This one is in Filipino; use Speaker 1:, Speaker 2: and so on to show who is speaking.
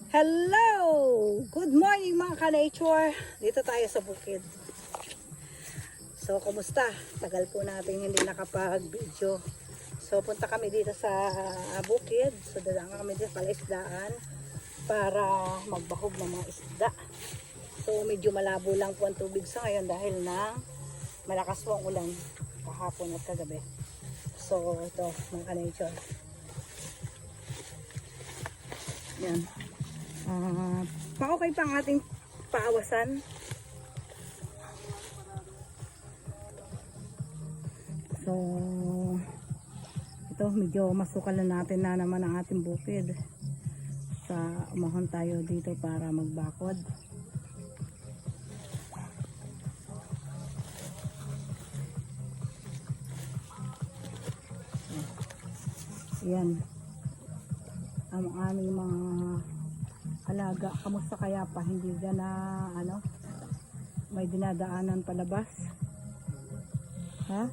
Speaker 1: Hello! Good morning mga ka-nature. Dito tayo sa bukid. So, kumusta? Tagal po natin hindi nakapag-video. So, punta kami dito sa bukid. So, dadaan kami dito pala isdaan para magbahog ng mga isda. So, medyo malabo lang po ang tubig sa ngayon dahil na malakas po ang ulan kahapon at kagabi. So, ito mga ka-nature. Yan. Pa-okay pa ang ating paawasan. So, ito medyo masukal na natin na naman ang ating bukid. Sa umahon tayo dito para magbakod. Yan. Ang aming mga alaga, kamusta kaya pa, hindi ka na may dinadaanan palabas, ha?